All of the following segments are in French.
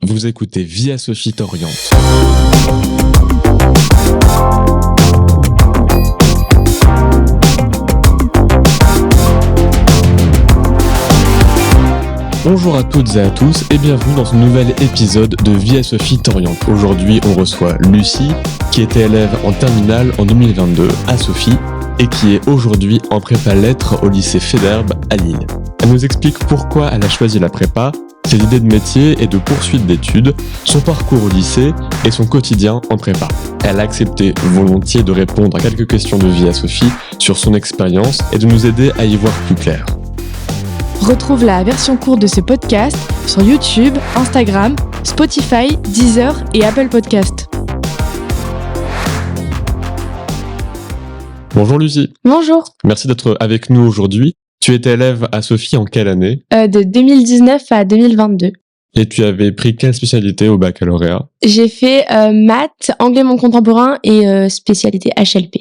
Vous écoutez Via Sophie t'oriente. Bonjour à toutes et à tous et bienvenue dans ce nouvel épisode de Via Sophie t'oriente. Aujourd'hui, on reçoit Lucie, qui était élève en terminale en 2022 à Sophie et qui est aujourd'hui en prépa lettres au lycée Faidherbe à Lille. Elle nous explique pourquoi elle a choisi la prépa, ses idées de métier et de poursuite d'études, son parcours au lycée et son quotidien en prépa. Elle a accepté volontiers de répondre à quelques questions de Via Sophie sur son expérience et de nous aider à y voir plus clair. Retrouve la version courte de ce podcast sur YouTube, Instagram, Spotify, Deezer et Apple Podcast. Bonjour Lucie. Bonjour. Merci d'être avec nous aujourd'hui. Tu étais élève à Sophie en quelle année ? De 2019 à 2022. Et tu avais pris quelle spécialité au baccalauréat ? J'ai fait maths, anglais monde contemporain et spécialité HLP.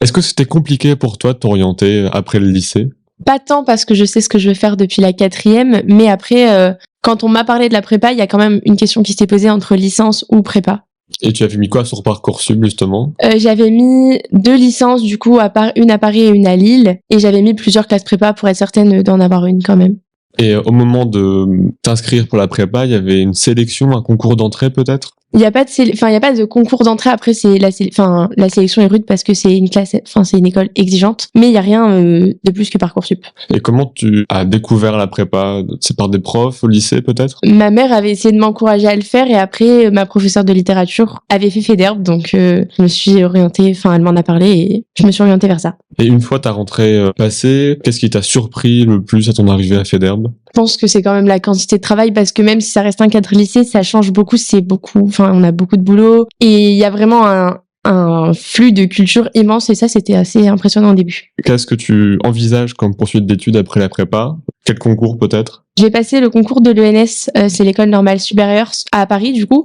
Est-ce que c'était compliqué pour toi de t'orienter après le lycée ? Pas tant parce que je sais ce que je veux faire depuis la 4e, mais après, quand on m'a parlé de la prépa, il y a quand même une question qui s'est posée entre licence ou prépa. Et tu avais mis quoi sur Parcoursup justement ? J'avais mis 2 licences du coup, une à Paris et une à Lille, et j'avais mis plusieurs classes prépa pour être certaine d'en avoir une quand même. Et au moment de t'inscrire pour la prépa, il y avait une sélection, un concours d'entrée peut-être ? Il y a pas de concours d'entrée. Après, c'est la sélection est rude parce que c'est c'est une école exigeante. Mais il y a rien de plus que Parcoursup. Et comment tu as découvert la prépa ? C'est par des profs au lycée peut-être ? Ma mère avait essayé de m'encourager à le faire et après, ma professeure de littérature avait fait Faidherbe. Donc, je me suis orientée, elle m'en a parlé et je me suis orientée vers ça. Et une fois ta rentrée passée, qu'est-ce qui t'a surpris le plus à ton arrivée à Faidherbe ? Je pense que c'est quand même la quantité de travail parce que même si ça reste un cadre lycée, ça change beaucoup, on a beaucoup de boulot et il y a vraiment un flux de culture immense et ça, c'était assez impressionnant au début. Qu'est-ce que tu envisages comme poursuite d'études après la prépa ? Quel concours peut-être ? J'ai passé le concours de l'ENS, c'est l'école normale supérieure à Paris du coup,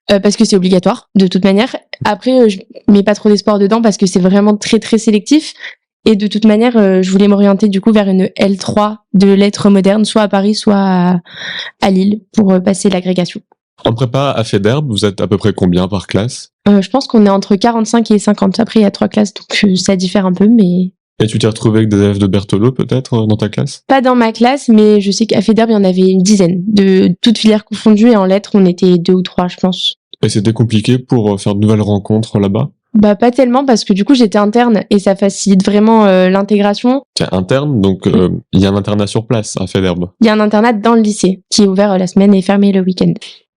parce que c'est obligatoire de toute manière. Après, je mets pas trop d'espoir dedans parce que c'est vraiment très très sélectif. Et de toute manière, je voulais m'orienter du coup vers une L3 de lettres modernes, soit à Paris, soit à Lille, pour passer l'agrégation. En prépa à Faidherbe, vous êtes à peu près combien par classe ? Je pense qu'on est entre 45 et 50. Après, il y a 3 classes, donc ça diffère un peu, mais... Et tu t'es retrouvé avec des élèves de Berthelot peut-être dans ta classe ? Pas dans ma classe, mais je sais qu'à Faidherbe, il y en avait une dizaine, de toutes filières confondues, et en lettres, on était 2 ou 3, je pense. Et c'était compliqué pour faire de nouvelles rencontres là-bas ? Pas tellement parce que du coup j'étais interne et ça facilite vraiment l'intégration. Tu es interne, donc il y a un internat sur place à Faidherbe. Il y a un internat dans le lycée qui est ouvert la semaine et fermé le week-end.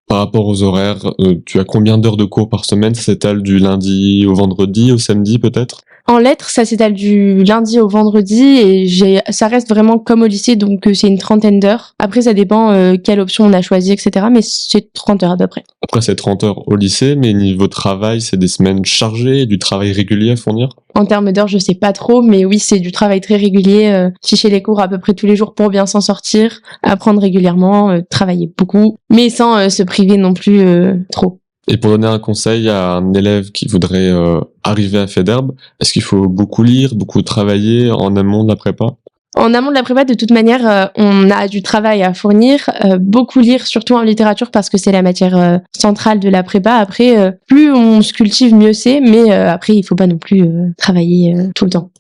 Par rapport aux horaires, tu as combien d'heures de cours par semaine ? Ça s'étale du lundi au vendredi, au samedi peut-être ? En lettres, ça s'étale du lundi au vendredi et ça reste vraiment comme au lycée, donc c'est une 30aine d'heures. Après, ça dépend quelle option on a choisi, etc. Mais c'est 30 heures à peu près. Après, c'est 30 heures au lycée, mais niveau travail, c'est des semaines chargées, du travail régulier à fournir ? En termes d'heures, je sais pas trop, mais oui, c'est du travail très régulier. Ficher les cours à peu près tous les jours pour bien s'en sortir, apprendre régulièrement, travailler beaucoup, mais sans se priver non plus trop. Et pour donner un conseil à un élève qui voudrait arriver à Faidherbe, est-ce qu'il faut beaucoup lire, beaucoup travailler en amont de la prépa ? En amont de la prépa, de toute manière, on a du travail à fournir, beaucoup lire, surtout en littérature, parce que c'est la matière centrale de la prépa. Après, plus on se cultive, mieux c'est, mais après, il faut pas non plus travailler tout le temps.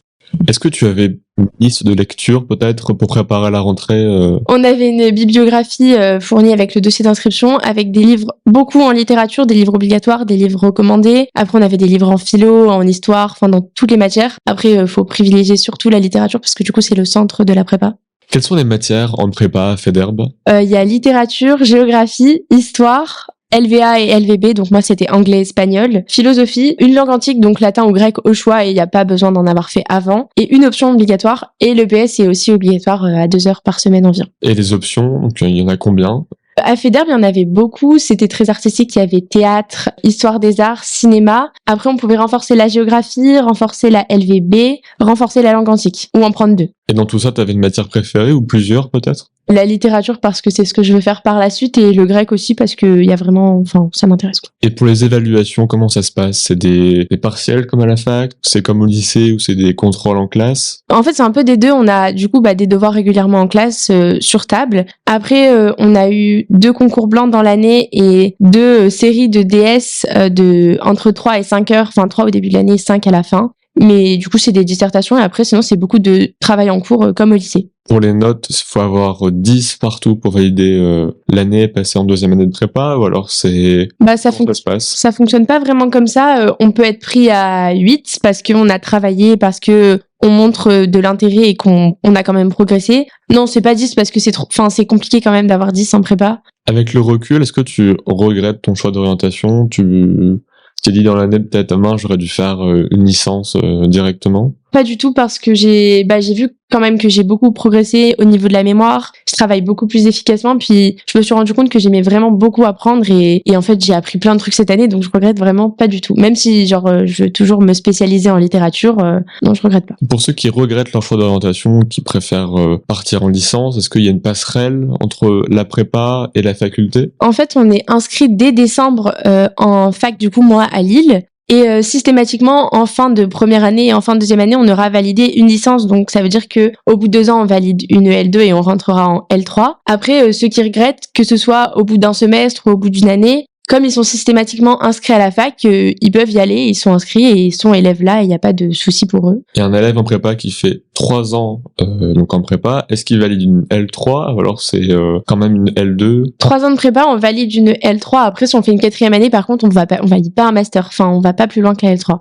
Est-ce que tu avais une liste de lecture peut-être pour préparer la rentrée On avait une bibliographie fournie avec le dossier d'inscription, avec des livres, beaucoup en littérature, des livres obligatoires, des livres recommandés. Après, on avait des livres en philo, en histoire, dans toutes les matières. Après, faut privilégier surtout la littérature parce que du coup, c'est le centre de la prépa. Quelles sont les matières en prépa à Faidherbe ? Il y a littérature, géographie, histoire, LVA et LVB, donc moi c'était anglais, espagnol, philosophie, une langue antique, donc latin ou grec au choix et il n'y a pas besoin d'en avoir fait avant, et une option obligatoire, et le PS est aussi obligatoire à 2 heures par semaine environ. Et les options, donc il y en a combien ? À Faidherbe, il y en avait beaucoup, c'était très artistique, il y avait théâtre, histoire des arts, cinéma. Après, on pouvait renforcer la géographie, renforcer la LVB, renforcer la langue antique, ou en prendre 2. Et dans tout ça, tu avais une matière préférée ou plusieurs peut-être ? La littérature parce que c'est ce que je veux faire par la suite et le grec aussi parce que il y a vraiment, enfin, ça m'intéresse, quoi. Et pour les évaluations, comment ça se passe? C'est des partiels comme à la fac? C'est comme au lycée ou c'est des contrôles en classe? En fait, c'est un peu des deux. On a du coup des devoirs régulièrement en classe sur table. Après, on a eu 2 concours blancs dans l'année et 2 séries de DS de entre 3 et 5 heures. Enfin, 3 au début de l'année, 5 à la fin. Mais du coup, c'est des dissertations et après, sinon, c'est beaucoup de travail en cours comme au lycée. Pour les notes, il faut avoir 10 partout pour valider l'année passée en deuxième année de prépa, ou alors c'est... Ça, Comment ça se passe? ça fonctionne pas vraiment comme ça. On peut être pris à 8 parce qu'on a travaillé, parce que on montre de l'intérêt et qu'on a quand même progressé. Non, c'est pas 10 parce que c'est compliqué quand même d'avoir 10 en prépa. Avec le recul, est-ce que tu regrettes ton choix d'orientation? Tu t'es dit dans l'année, peut-être, j'aurais dû faire une licence directement? Pas du tout parce que j'ai vu quand même que j'ai beaucoup progressé au niveau de la mémoire. Je travaille beaucoup plus efficacement puis je me suis rendu compte que j'aimais vraiment beaucoup apprendre et en fait j'ai appris plein de trucs cette année donc je regrette vraiment pas du tout. Même si je veux toujours me spécialiser en littérature, non je regrette pas. Pour ceux qui regrettent leur choix d'orientation, qui préfèrent partir en licence, est-ce qu'il y a une passerelle entre la prépa et la faculté? En fait on est inscrit dès décembre en fac du coup moi à Lille. Et systématiquement, en fin de première année et en fin de deuxième année, on aura validé une licence. Donc, ça veut dire que au bout de 2 ans, on valide une L2 et on rentrera en L3. Après, ceux qui regrettent, que ce soit au bout d'un semestre ou au bout d'une année, comme ils sont systématiquement inscrits à la fac, ils peuvent y aller, ils sont inscrits et ils sont élèves là et il n'y a pas de souci pour eux. Il y a un élève en prépa qui fait 3 ans donc en prépa. Est-ce qu'il valide une L3 ou alors c'est quand même une L2? 3 ans de prépa, on valide une L3. Après, si on fait une 4e année, par contre, on valide pas un master. Enfin, on va pas plus loin que la L3.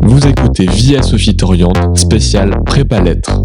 Vous écoutez Via Sophie t'oriente, spécial prépa lettres.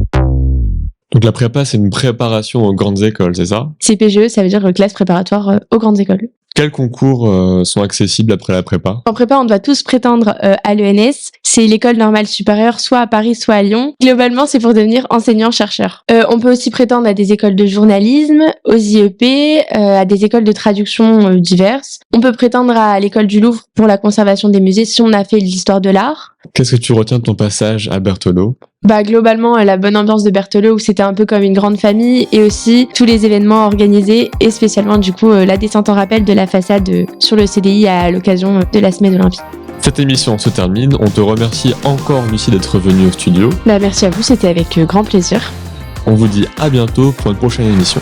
Donc la prépa, c'est une préparation aux grandes écoles, c'est ça? CPGE, ça veut dire classe préparatoire aux grandes écoles. Quels concours sont accessibles après la prépa? En prépa, on doit tous prétendre à l'ENS. C'est l'école normale supérieure, soit à Paris, soit à Lyon. Globalement, c'est pour devenir enseignant-chercheur. On peut aussi prétendre à des écoles de journalisme, aux IEP, à des écoles de traduction diverses. On peut prétendre à l'école du Louvre pour la conservation des musées si on a fait l'histoire de l'art. Qu'est-ce que tu retiens de ton passage à Berthelot? Globalement, la bonne ambiance de Berthelot où c'était un peu comme une grande famille et aussi tous les événements organisés et spécialement du coup la descente en rappel de la façade sur le CDI à l'occasion de la semaine olympique. Cette émission se termine. On te remercie encore, Lucie, d'être venue au studio. Merci à vous, c'était avec grand plaisir. On vous dit à bientôt pour une prochaine émission.